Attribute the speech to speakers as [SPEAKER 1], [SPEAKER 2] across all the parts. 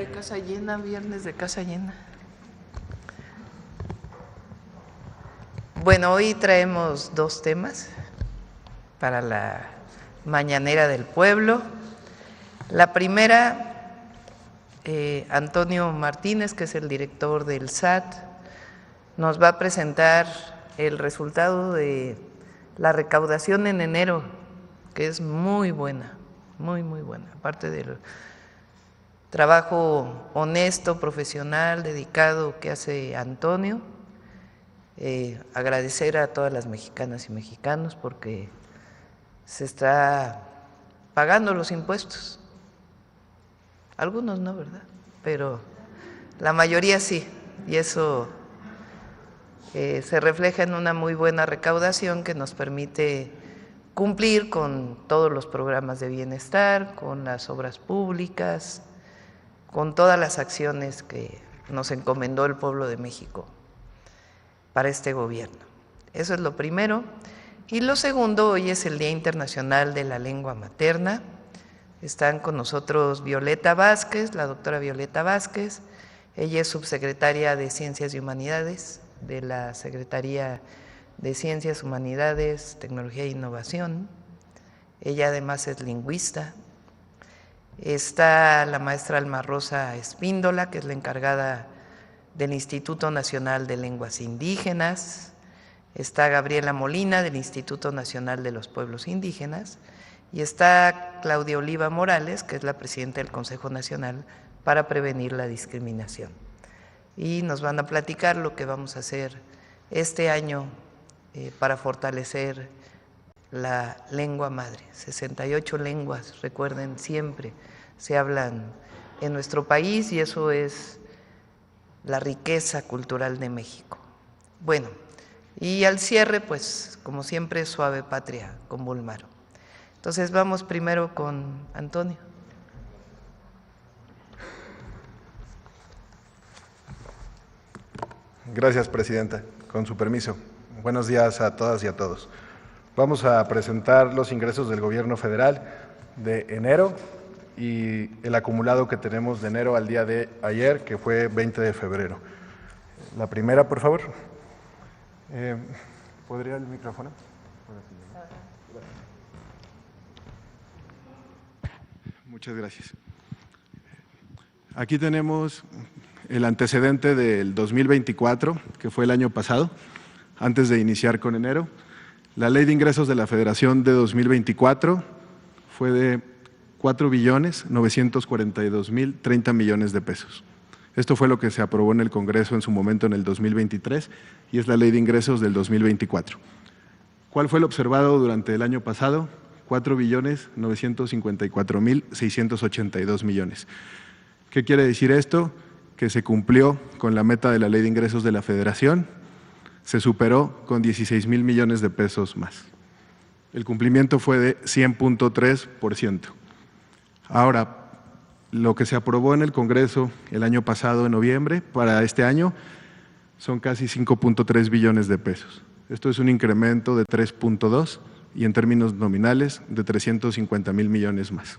[SPEAKER 1] de casa llena, viernes de casa llena. Bueno, hoy traemos dos temas para la mañanera del pueblo. La primera, Antonio Martínez, que es el director del SAT, nos va a presentar el resultado de la recaudación en enero, que es muy buena, muy buena, aparte del trabajo honesto, profesional, dedicado que hace Antonio. Agradecer a todas las mexicanas y mexicanos porque se está pagando los impuestos. Algunos no, ¿verdad? Pero la mayoría sí, y eso se refleja en una muy buena recaudación que nos permite cumplir con todos los programas de bienestar, con las obras públicas, con todas las acciones que nos encomendó el pueblo de México para este gobierno. Eso es lo primero. Y lo segundo, hoy es el Día Internacional de la Lengua Materna. Están con nosotros Violeta Vázquez, la doctora Violeta Vázquez. Ella es subsecretaria de Ciencias y Humanidades de la Secretaría de Ciencias, Humanidades, Tecnología e Innovación. Ella además es lingüista. Está la maestra Alma Rosa Espíndola, que es la encargada del Instituto Nacional de Lenguas Indígenas. Está Gabriela Molina, del Instituto Nacional de los Pueblos Indígenas. Y está Claudia Oliva Morales, que es la presidenta del Consejo Nacional para Prevenir la Discriminación. Y nos van a platicar lo que vamos a hacer este año para fortalecer la lengua madre. 68 lenguas, recuerden, siempre se hablan en nuestro país y eso es la riqueza cultural de México. Bueno, y al cierre, pues, como siempre, Suave Patria con Bulmaro. Entonces vamos primero con Antonio.
[SPEAKER 2] Gracias, Presidenta. Con su permiso. Buenos días a todas y a todos. Vamos a presentar los ingresos del Gobierno Federal de enero y el acumulado que tenemos de enero al día de ayer, que fue 20 de febrero. La primera, por favor. ¿Podría el micrófono? Muchas gracias. Aquí tenemos el antecedente del 2024, que fue el año pasado, antes de iniciar con enero. La Ley de Ingresos de la Federación de 2024 fue de 4.942.030 millones de pesos. Esto fue lo que se aprobó en el Congreso en su momento en el 2023 y es la Ley de Ingresos del 2024. ¿Cuál fue lo observado durante el año pasado? 4.954.682 millones. ¿Qué quiere decir esto? Que se cumplió con la meta de la Ley de Ingresos de la Federación, se superó con 16,000 millones de pesos más. El cumplimiento fue de 100.3%. Ahora, lo que se aprobó en el Congreso el año pasado, en noviembre, para este año, son casi 5.3 billones de pesos. Esto es un incremento de 3.2 y en términos nominales de 350,000 millones más.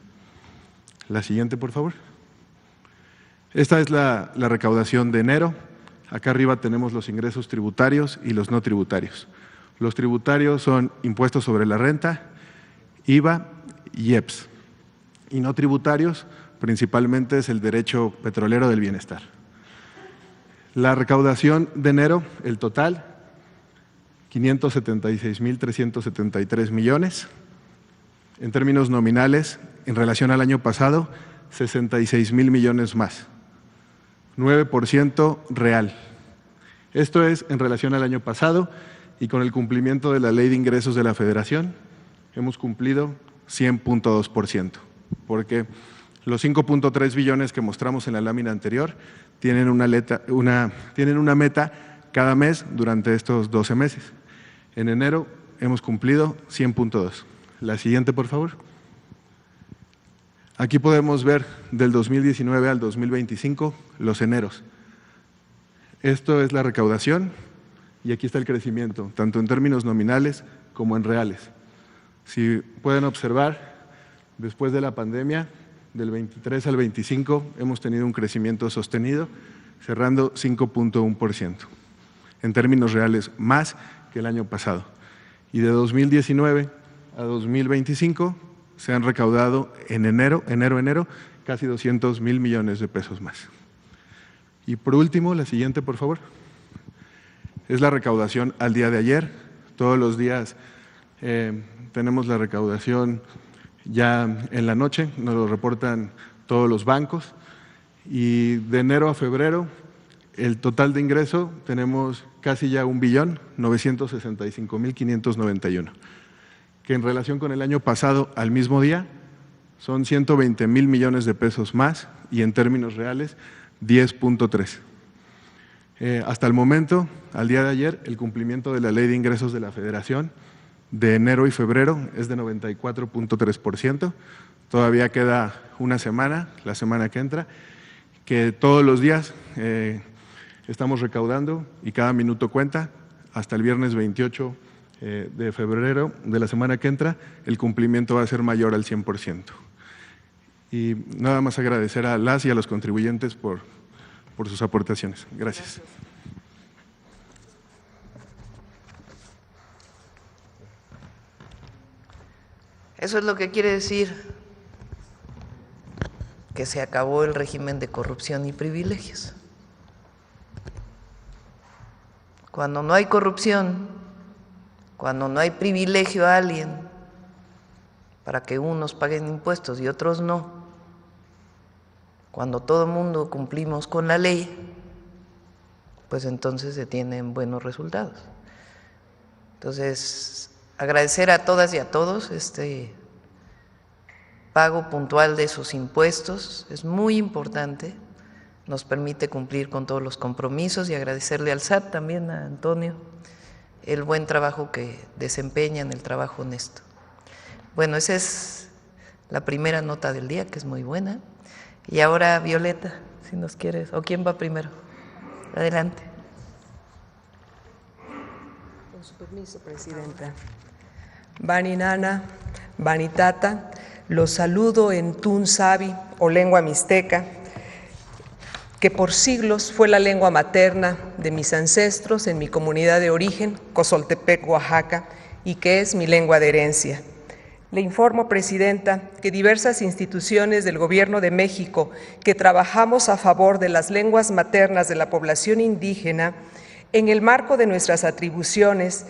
[SPEAKER 2] La siguiente, por favor. Esta es la recaudación de enero. Acá arriba tenemos los ingresos tributarios y los no tributarios. Los tributarios son impuestos sobre la renta, IVA y IEPS. Y no tributarios, principalmente es el derecho petrolero del bienestar. La recaudación de enero, el total, 576,373 millones. En términos nominales, en relación al año pasado, 66,000 millones más. 9% real. Esto es en relación al año pasado y con el cumplimiento de la Ley de Ingresos de la Federación hemos cumplido 100.2%, porque los 5.3 billones que mostramos en la lámina anterior tienen una meta cada mes durante estos 12 meses. En enero hemos cumplido 100.2. La siguiente, por favor. Aquí podemos ver del 2019 al 2025 los eneros. Esto es la recaudación y aquí está el crecimiento, tanto en términos nominales como en reales. Si pueden observar, después de la pandemia del 23 al 25 hemos tenido un crecimiento sostenido, cerrando 5.1%. En términos reales, más que el año pasado. Y de 2019 a 2025 se han recaudado en enero, casi 200,000 millones de pesos más. Y por último, la siguiente, por favor, es la recaudación al día de ayer. Todos los días tenemos la recaudación ya en la noche, nos lo reportan todos los bancos. Y de enero a febrero, el total de ingreso tenemos casi ya 1.965.591, que en relación con el año pasado al mismo día son 120,000 millones de pesos más y en términos reales 10.3. Hasta el momento, al día de ayer, el cumplimiento de la Ley de Ingresos de la Federación de enero y febrero es de 94.3%. Todavía queda una semana, la semana que entra, que todos los días estamos recaudando y cada minuto cuenta. Hasta el viernes 28 de febrero de la semana que entra, el cumplimiento va a ser mayor al 100%. Y nada más agradecer a las y a los contribuyentes por sus aportaciones. Gracias.
[SPEAKER 1] Eso es lo que quiere decir que se acabó el régimen de corrupción y privilegios. Cuando no hay corrupción, cuando no hay privilegio a alguien para que unos paguen impuestos y otros no, cuando todo el mundo cumplimos con la ley, pues entonces se tienen buenos resultados. Entonces, agradecer a todas y a todos este pago puntual de sus impuestos, es muy importante, nos permite cumplir con todos los compromisos y agradecerle al SAT también, a Antonio, el buen trabajo que desempeñan, el trabajo honesto. Bueno, esa es la primera nota del día, que es muy buena. Y ahora, Violeta, si nos quieres, o quién va primero. Adelante.
[SPEAKER 3] Con su permiso, Presidenta. Bani Nana, Bani Tata, los saludo en Tun Sabi o lengua mixteca, que por siglos fue la lengua materna de mis ancestros en mi comunidad de origen, Cozoltepec, Oaxaca, y que es mi lengua de herencia. Le informo, Presidenta, que diversas instituciones del Gobierno de México que trabajamos a favor de las lenguas maternas de la población indígena, en el marco de nuestras atribuciones,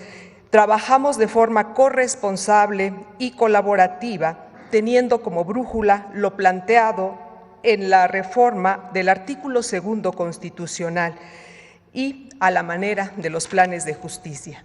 [SPEAKER 3] trabajamos de forma corresponsable y colaborativa, teniendo como brújula lo planteado en la reforma del artículo 2 constitucional y a la manera de los planes de justicia.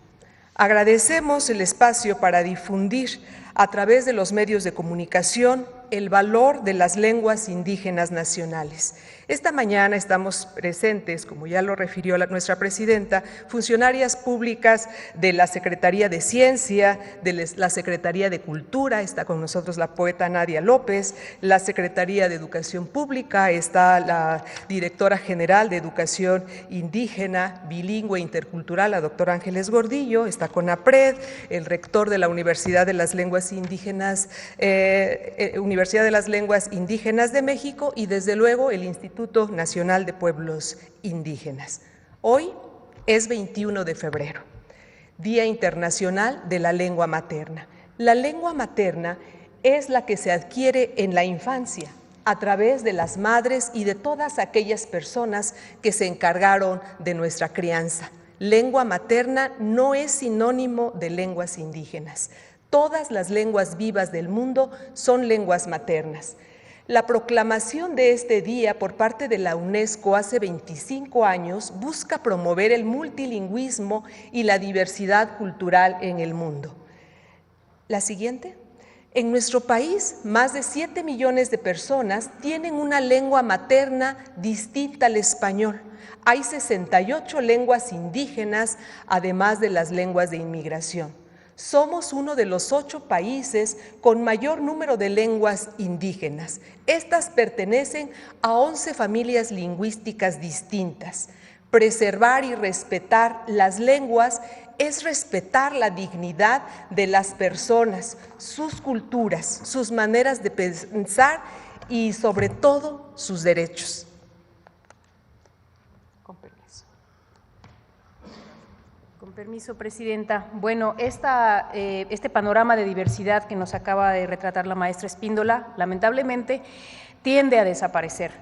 [SPEAKER 3] Agradecemos el espacio para difundir a través de los medios de comunicación el valor de las lenguas indígenas nacionales. Esta mañana estamos presentes, como ya lo refirió nuestra presidenta, funcionarias públicas de la Secretaría de Ciencia, de la Secretaría de Cultura, está con nosotros la poeta Nadia López, la Secretaría de Educación Pública, está la Directora General de Educación Indígena, Bilingüe e Intercultural, la doctora Ángeles Gordillo, está CONAPRED, el rector de la Universidad de las Lenguas Indígenas, Universidad de las Lenguas Indígenas de México y desde luego el Instituto Nacional de Pueblos Indígenas. Hoy es 21 de febrero, Día Internacional de la Lengua Materna. La lengua materna es la que se adquiere en la infancia a través de las madres y de todas aquellas personas que se encargaron de nuestra crianza. Lengua materna no es sinónimo de lenguas indígenas. Todas las lenguas vivas del mundo son lenguas maternas. La proclamación de este día por parte de la UNESCO hace 25 años busca promover el multilingüismo y la diversidad cultural en el mundo. La siguiente. En nuestro país, más de 7 millones de personas tienen una lengua materna distinta al español. Hay 68 lenguas indígenas, además de las lenguas de inmigración. Somos uno de los 8 países con mayor número de lenguas indígenas. Estas pertenecen a 11 familias lingüísticas distintas. Preservar y respetar las lenguas es respetar la dignidad de las personas, sus culturas, sus maneras de pensar y sobre todo sus derechos.
[SPEAKER 4] Con permiso, Presidenta. Bueno, este panorama de diversidad que nos acaba de retratar la maestra Espíndola, lamentablemente, tiende a desaparecer.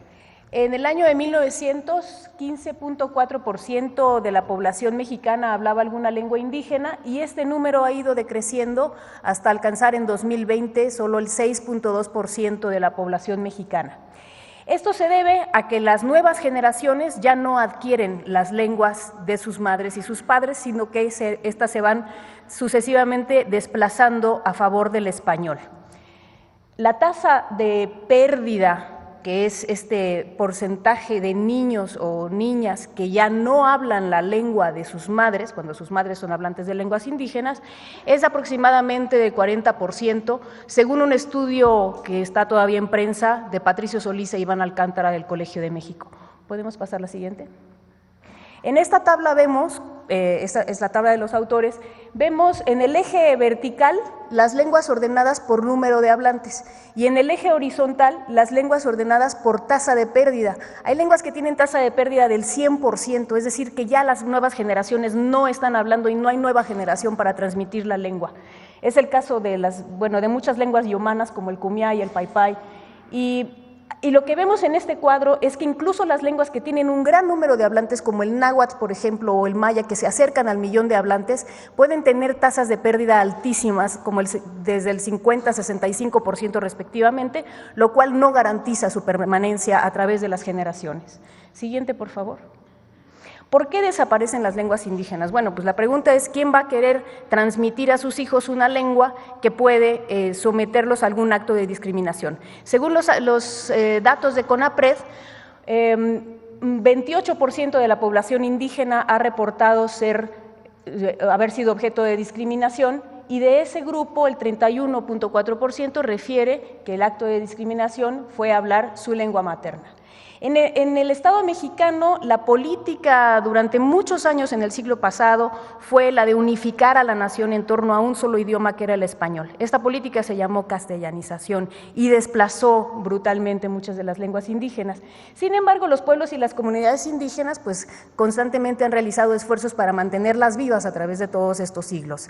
[SPEAKER 4] En el año de 1900, 15.4% de la población mexicana hablaba alguna lengua indígena y este número ha ido decreciendo hasta alcanzar en 2020 solo el 6.2% de la población mexicana. Esto se debe a que las nuevas generaciones ya no adquieren las lenguas de sus madres y sus padres, sino que estas se van sucesivamente desplazando a favor del español. La tasa de pérdida, que es este porcentaje de niños o niñas que ya no hablan la lengua de sus madres, cuando sus madres son hablantes de lenguas indígenas, es aproximadamente de 40%, según un estudio que está todavía en prensa de Patricio Solís e Iván Alcántara del Colegio de México. ¿Podemos pasar la siguiente? En esta tabla vemos, esta es la tabla de los autores, vemos en el eje vertical las lenguas ordenadas por número de hablantes y en el eje horizontal las lenguas ordenadas por tasa de pérdida. Hay lenguas que tienen tasa de pérdida del 100%, es decir, que ya las nuevas generaciones no están hablando y no hay nueva generación para transmitir la lengua. Es el caso de muchas lenguas yomanas como el kumiá y el paypay. Y lo que vemos en este cuadro es que incluso las lenguas que tienen un gran número de hablantes, como el náhuatl, por ejemplo, o el maya, que se acercan al 1.000.000 de hablantes, pueden tener tasas de pérdida altísimas, como desde el 50 a 65% respectivamente, lo cual no garantiza su permanencia a través de las generaciones. Siguiente, por favor. ¿Por qué desaparecen las lenguas indígenas? Bueno, pues la pregunta es ¿quién va a querer transmitir a sus hijos una lengua que puede someterlos a algún acto de discriminación? Según los datos de CONAPRED, 28% de la población indígena ha reportado haber sido objeto de discriminación y de ese grupo el 31.4% refiere que el acto de discriminación fue hablar su lengua materna. En el Estado mexicano, la política durante muchos años en el siglo pasado fue la de unificar a la nación en torno a un solo idioma que era el español. Esta política se llamó castellanización y desplazó brutalmente muchas de las lenguas indígenas. Sin embargo, los pueblos y las comunidades indígenas pues, constantemente han realizado esfuerzos para mantenerlas vivas a través de todos estos siglos.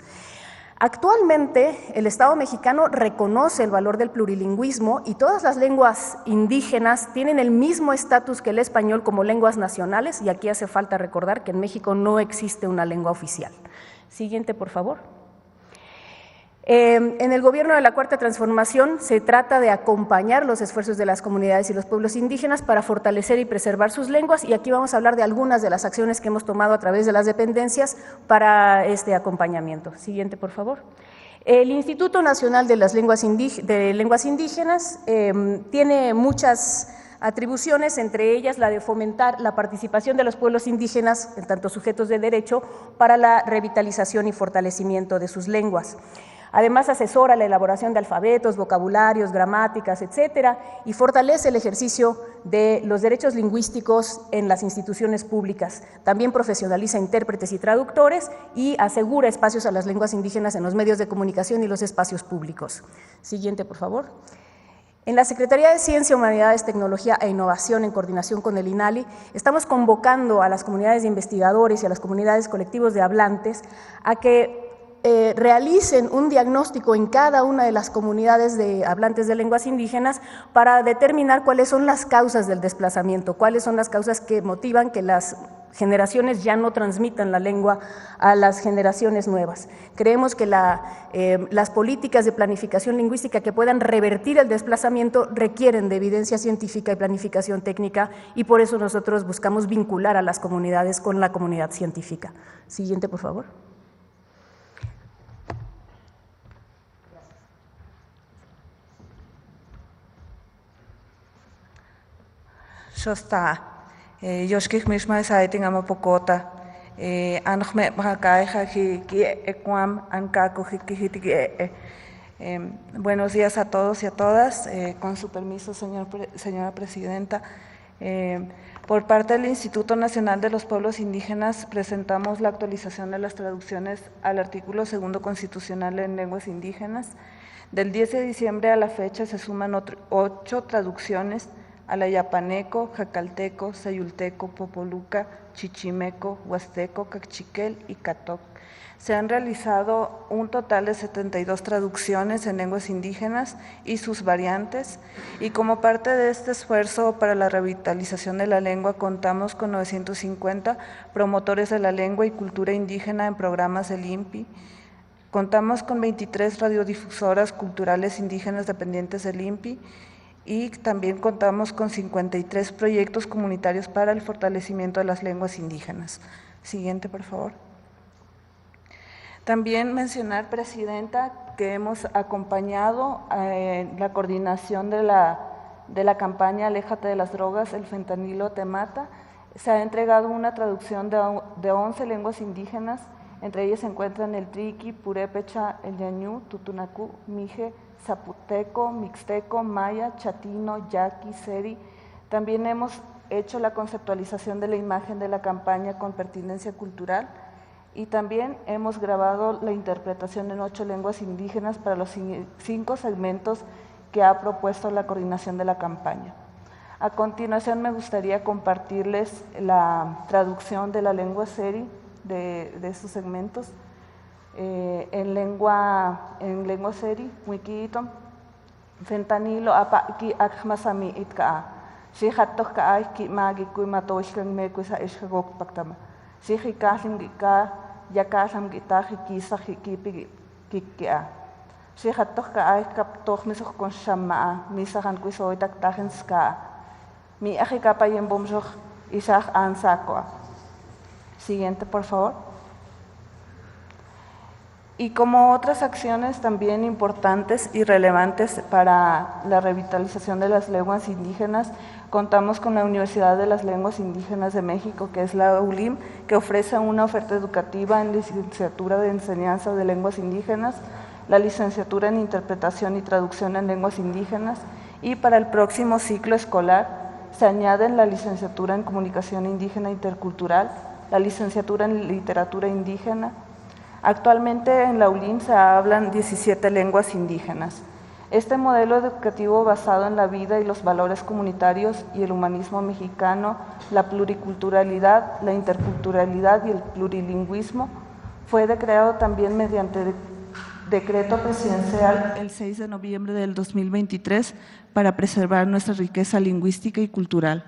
[SPEAKER 4] Actualmente, el Estado mexicano reconoce el valor del plurilingüismo y todas las lenguas indígenas tienen el mismo estatus que el español como lenguas nacionales, y aquí hace falta recordar que en México no existe una lengua oficial. Siguiente, por favor. En el gobierno de la Cuarta Transformación se trata de acompañar los esfuerzos de las comunidades y los pueblos indígenas para fortalecer y preservar sus lenguas, y aquí vamos a hablar de algunas de las acciones que hemos tomado a través de las dependencias para este acompañamiento. Siguiente, por favor. El Instituto Nacional de las Lenguas Indígenas tiene muchas atribuciones, entre ellas la de fomentar la participación de los pueblos indígenas, en tanto sujetos de derecho, para la revitalización y fortalecimiento de sus lenguas. Además, asesora la elaboración de alfabetos, vocabularios, gramáticas, etcétera, y fortalece el ejercicio de los derechos lingüísticos en las instituciones públicas. También profesionaliza intérpretes y traductores y asegura espacios a las lenguas indígenas en los medios de comunicación y los espacios públicos. Siguiente, por favor. En la Secretaría de Ciencia, Humanidades, Tecnología e Innovación, en coordinación con el INALI, estamos convocando a las comunidades de investigadores y a las comunidades colectivos de hablantes a que realicen un diagnóstico en cada una de las comunidades de hablantes de lenguas indígenas para determinar cuáles son las causas del desplazamiento, cuáles son las causas que motivan que las generaciones ya no transmitan la lengua a las generaciones nuevas. Creemos que las políticas de planificación lingüística que puedan revertir el desplazamiento requieren de evidencia científica y planificación técnica, y por eso nosotros buscamos vincular a las comunidades con la comunidad científica. Siguiente, por favor.
[SPEAKER 5] Shosta, yoshkik mishma saiting amapokota, anjme bakaja ki equam ancaco buenos días a todos y a todas. Con su permiso, señora presidenta. Por parte del Instituto Nacional de los Pueblos Indígenas presentamos la actualización de las traducciones al artículo 2 constitucional en lenguas indígenas Del 10 de diciembre a la fecha se suman 8 traducciones al ayapaneco, jacalteco, sayulteco, popoluca, chichimeco, huasteco, cachiquel y catoc. Se han realizado un total de 72 traducciones en lenguas indígenas y sus variantes, y como parte de este esfuerzo para la revitalización de la lengua contamos con 950 promotores de la lengua y cultura indígena en programas del INPI. Contamos con 23 radiodifusoras culturales indígenas dependientes del INPI y también contamos con 53 proyectos comunitarios para el fortalecimiento de las lenguas indígenas. Siguiente, por favor. También mencionar, Presidenta, que hemos acompañado la coordinación de la campaña Aléjate de las drogas, el fentanilo te mata. Se ha entregado una traducción de 11 lenguas indígenas, entre ellas se encuentran el triqui, purépecha, el ñañú, tutunacú, mije, zapoteco, mixteco, maya, chatino, yaqui, seri. También hemos hecho la conceptualización de la imagen de la campaña con pertinencia cultural, y también hemos grabado la interpretación en 8 lenguas indígenas para los 5 segmentos que ha propuesto la coordinación de la campaña. A continuación me gustaría compartirles la traducción de la lengua seri de estos segmentos. En lengua seri, wikito, fentanilo apa ki akmasami itka, si hatok ka ki magi kuimatoshkan me kuisa ishagok paktama. Si hikasim ka yakasam kita hikisa hikipi kikia. Si hatok ka kaptok misok kon shama misahan kuisoitak tahen ska. Mi ajikapayem bomsok isah ansakwa. Siguiente, por favor. Y como otras acciones también importantes y relevantes para la revitalización de las lenguas indígenas, contamos con la Universidad de las Lenguas Indígenas de México, que es la ULIM, que ofrece una oferta educativa en licenciatura de enseñanza de lenguas indígenas, la licenciatura en interpretación y traducción en lenguas indígenas, y para el próximo ciclo escolar se añaden la licenciatura en comunicación indígena intercultural, la licenciatura en literatura indígena. Actualmente en la ULIM se hablan 17 lenguas indígenas. Este modelo educativo basado en la vida y los valores comunitarios y el humanismo mexicano, la pluriculturalidad, la interculturalidad y el plurilingüismo fue creado también mediante decreto presidencial el 6 de noviembre del 2023 para preservar nuestra riqueza lingüística y cultural.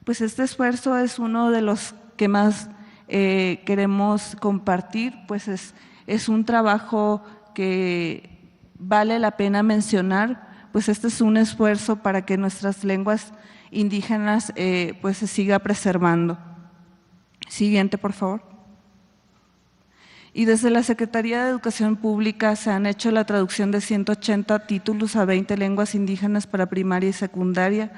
[SPEAKER 5] Pues este esfuerzo es uno de los que más queremos compartir, pues es un trabajo que vale la pena mencionar, pues este es un esfuerzo para que nuestras lenguas indígenas pues se siga preservando. Siguiente, por favor. Y desde la Secretaría de Educación Pública se han hecho la traducción de 180 títulos a 20 lenguas indígenas para primaria y secundaria.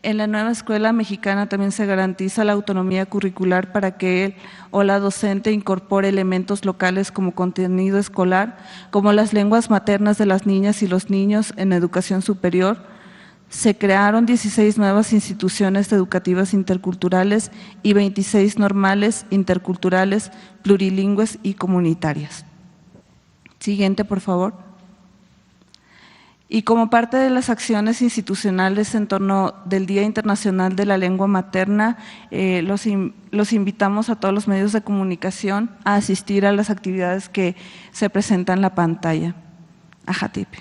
[SPEAKER 5] En la nueva escuela mexicana también se garantiza la autonomía curricular para que él o la docente incorpore elementos locales como contenido escolar, como las lenguas maternas de las niñas y los niños en educación superior. Se crearon 16 nuevas instituciones educativas interculturales y 26 normales, interculturales, plurilingües y comunitarias. Siguiente, por favor. Y como parte de las acciones institucionales en torno del Día Internacional de la Lengua Materna, los invitamos a todos los medios de comunicación a asistir a las actividades que se presentan en la pantalla. Ajatipe.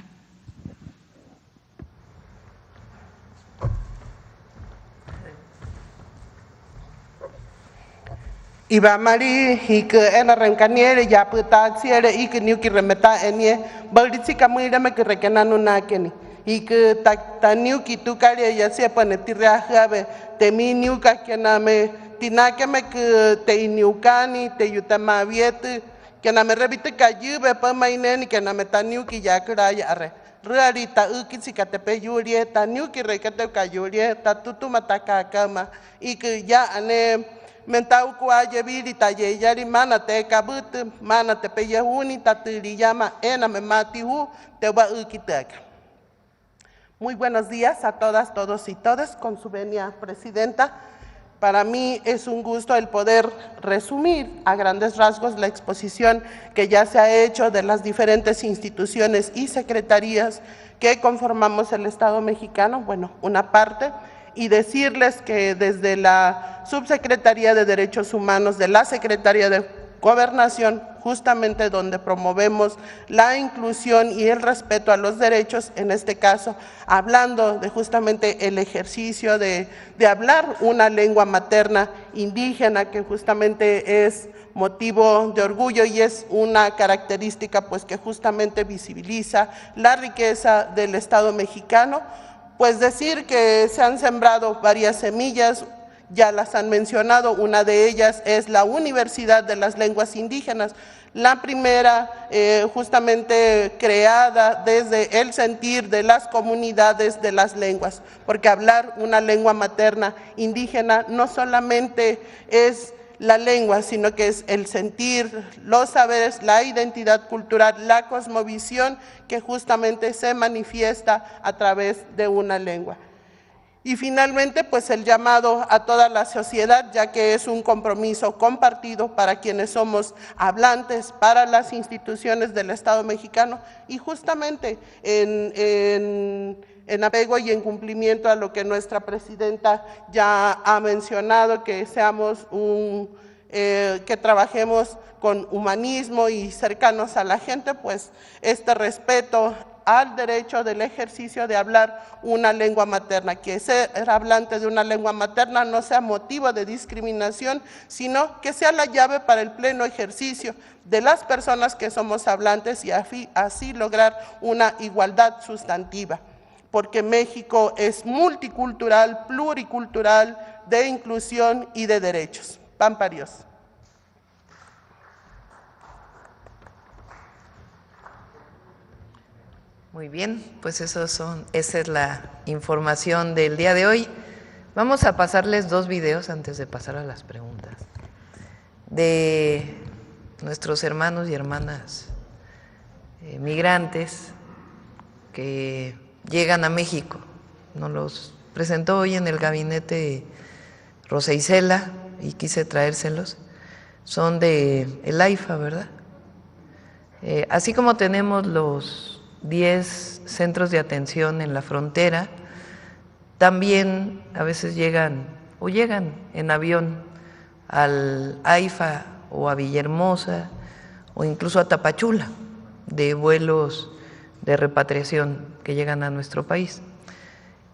[SPEAKER 6] Iba Mari hike ena renkaniere ya puta siere ike niuki remeta enie baldi kamuira me que rekenanu nakeni ike ta niuki tu kali ya se pone tirrajabe te mi niuka kename tinake me que te niukani te yutama viete kename rebite kayube pa maineni kename ta niuki ya kraya are Rari ta uki sikatepe yurie ta niuki rekate kayurie ta tutu mataka kama ike ya ane mentau kuaya viri taye yari mana te kabut mana te peyahuni tatiri llama ena me matihu te va ukitaka. Muy buenos días a todas, todos y todas, con su venia presidenta. Para mí es un gusto el poder resumir a grandes rasgos la exposición que ya se ha hecho de las diferentes instituciones y secretarías que conformamos el Estado mexicano, bueno, una parte, y decirles que desde la Subsecretaría de Derechos Humanos de la Secretaría de Gobernación, justamente donde promovemos la inclusión y el respeto a los derechos, en este caso, hablando de justamente el ejercicio de hablar una lengua materna indígena, que justamente es motivo de orgullo y es una característica pues que justamente visibiliza la riqueza del Estado mexicano, pues decir que se han sembrado varias semillas. Ya las han mencionado, una de ellas es la Universidad de las Lenguas Indígenas, la primera justamente creada desde el sentir de las comunidades de las lenguas, porque hablar una lengua materna indígena no solamente es la lengua, sino que es el sentir, los saberes, la identidad cultural, la cosmovisión que justamente se manifiesta a través de una lengua. Y finalmente, pues el llamado a toda la sociedad, ya que es un compromiso compartido para quienes somos hablantes, para las instituciones del Estado mexicano, y justamente en apego y en cumplimiento a lo que nuestra presidenta ya ha mencionado, que seamos que trabajemos con humanismo y cercanos a la gente, pues este respeto al derecho del ejercicio de hablar una lengua materna, que ser hablante de una lengua materna no sea motivo de discriminación, sino que sea la llave para el pleno ejercicio de las personas que somos hablantes y así lograr una igualdad sustantiva, porque México es multicultural, pluricultural, de inclusión y de derechos. Pampa Dios.
[SPEAKER 1] Muy bien, pues esa es la información del día de hoy. Vamos a pasarles 2 videos antes de pasar a las preguntas de nuestros hermanos y hermanas migrantes que llegan a México. Nos los presentó hoy en el gabinete Rosa Isela y quise traérselos. Son de el AIFA, ¿verdad? Así como tenemos los 10 centros de atención en la frontera, también a veces llegan en avión al AIFA o a Villahermosa o incluso a Tapachula, de vuelos de repatriación que llegan a nuestro país.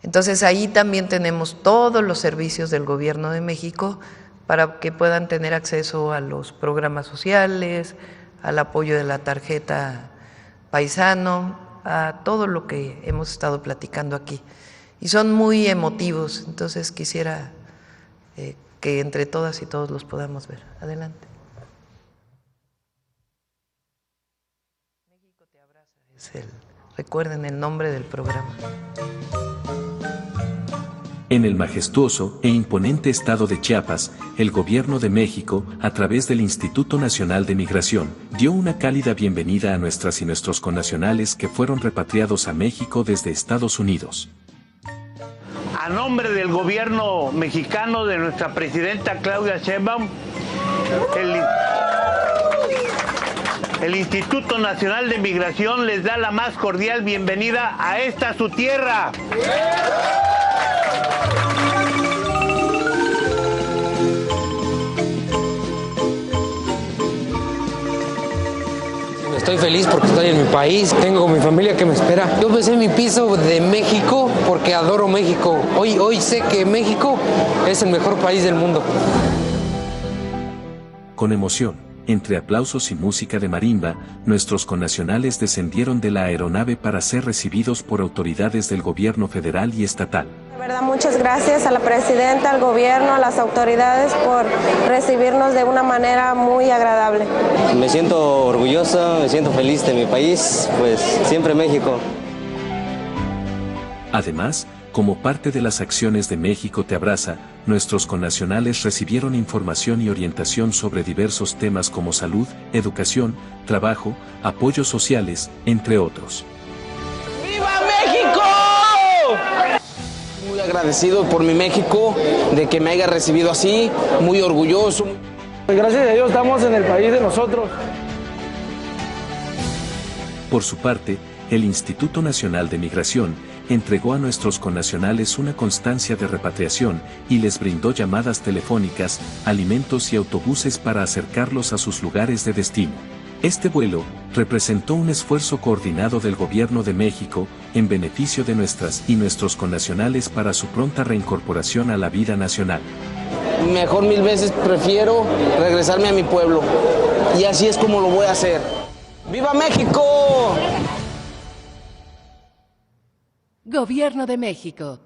[SPEAKER 1] Entonces ahí también tenemos todos los servicios del Gobierno de México para que puedan tener acceso a los programas sociales, al apoyo de la tarjeta paisano, a todo lo que hemos estado platicando aquí. Y son muy emotivos, entonces quisiera que entre todas y todos los podamos ver. Adelante. México te abraza, recuerden el nombre del programa.
[SPEAKER 7] En el majestuoso e imponente estado de Chiapas, el Gobierno de México, a través del Instituto Nacional de Migración, dio una cálida bienvenida a nuestras y nuestros connacionales que fueron repatriados a México desde Estados Unidos.
[SPEAKER 8] A nombre del Gobierno mexicano, de nuestra presidenta Claudia Sheinbaum, el Instituto Nacional de Migración les da la más cordial bienvenida a esta su tierra.
[SPEAKER 9] Estoy feliz porque estoy en mi país, tengo mi familia que me espera. Yo besé mi piso de México porque adoro México. Hoy sé que México es el mejor país del mundo.
[SPEAKER 7] Con emoción, entre aplausos y música de marimba, nuestros connacionales descendieron de la aeronave para ser recibidos por autoridades del gobierno federal y estatal.
[SPEAKER 10] De verdad, muchas gracias a la presidenta, al gobierno, a las autoridades por recibirnos de una manera muy agradable.
[SPEAKER 11] Me siento orgullosa, me siento feliz de mi país, pues siempre México.
[SPEAKER 7] Además, como parte de las acciones de México Te Abraza, nuestros connacionales recibieron información y orientación sobre diversos temas como salud, educación, trabajo, apoyos sociales, entre otros.
[SPEAKER 8] ¡Viva México!
[SPEAKER 12] Muy agradecido por mi México, de que me haya recibido así, muy orgulloso.
[SPEAKER 13] Gracias a Dios estamos en el país de nosotros.
[SPEAKER 7] Por su parte, el Instituto Nacional de Migración entregó a nuestros connacionales una constancia de repatriación y les brindó llamadas telefónicas, alimentos y autobuses para acercarlos a sus lugares de destino. Este vuelo representó un esfuerzo coordinado del Gobierno de México en beneficio de nuestras y nuestros connacionales para su pronta reincorporación a la vida nacional.
[SPEAKER 12] Mejor 1000 veces prefiero regresarme a mi pueblo, y así es como lo voy a hacer. ¡Viva México!
[SPEAKER 14] Gobierno de México.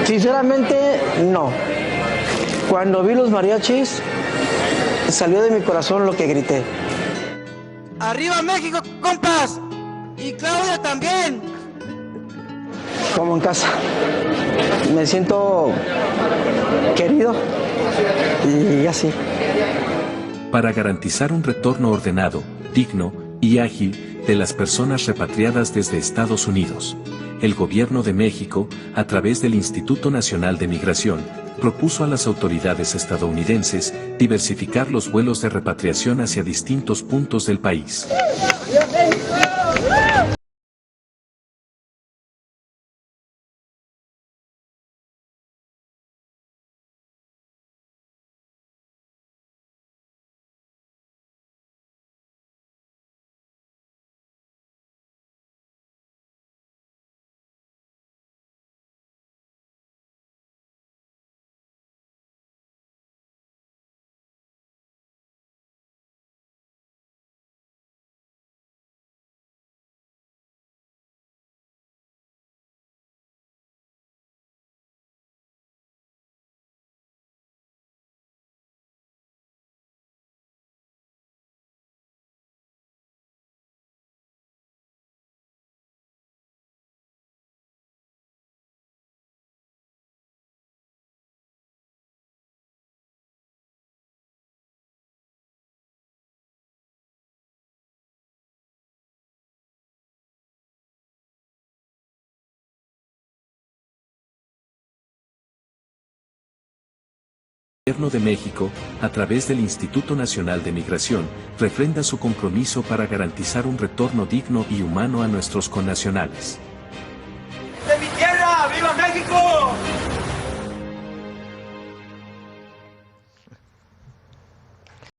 [SPEAKER 13] Sinceramente, no. Cuando vi los mariachis, salió de mi corazón lo que grité.
[SPEAKER 15] ¡Arriba México, compas! ¡Y Claudia también!
[SPEAKER 13] Como en casa. Me siento querido y así.
[SPEAKER 7] Para garantizar un retorno ordenado, digno y ágil de las personas repatriadas desde Estados Unidos, el Gobierno de México, a través del Instituto Nacional de Migración, propuso a las autoridades estadounidenses diversificar los vuelos de repatriación hacia distintos puntos del país. El Gobierno de México, a través del Instituto Nacional de Migración, refrenda su compromiso para garantizar un retorno digno y humano a nuestros connacionales.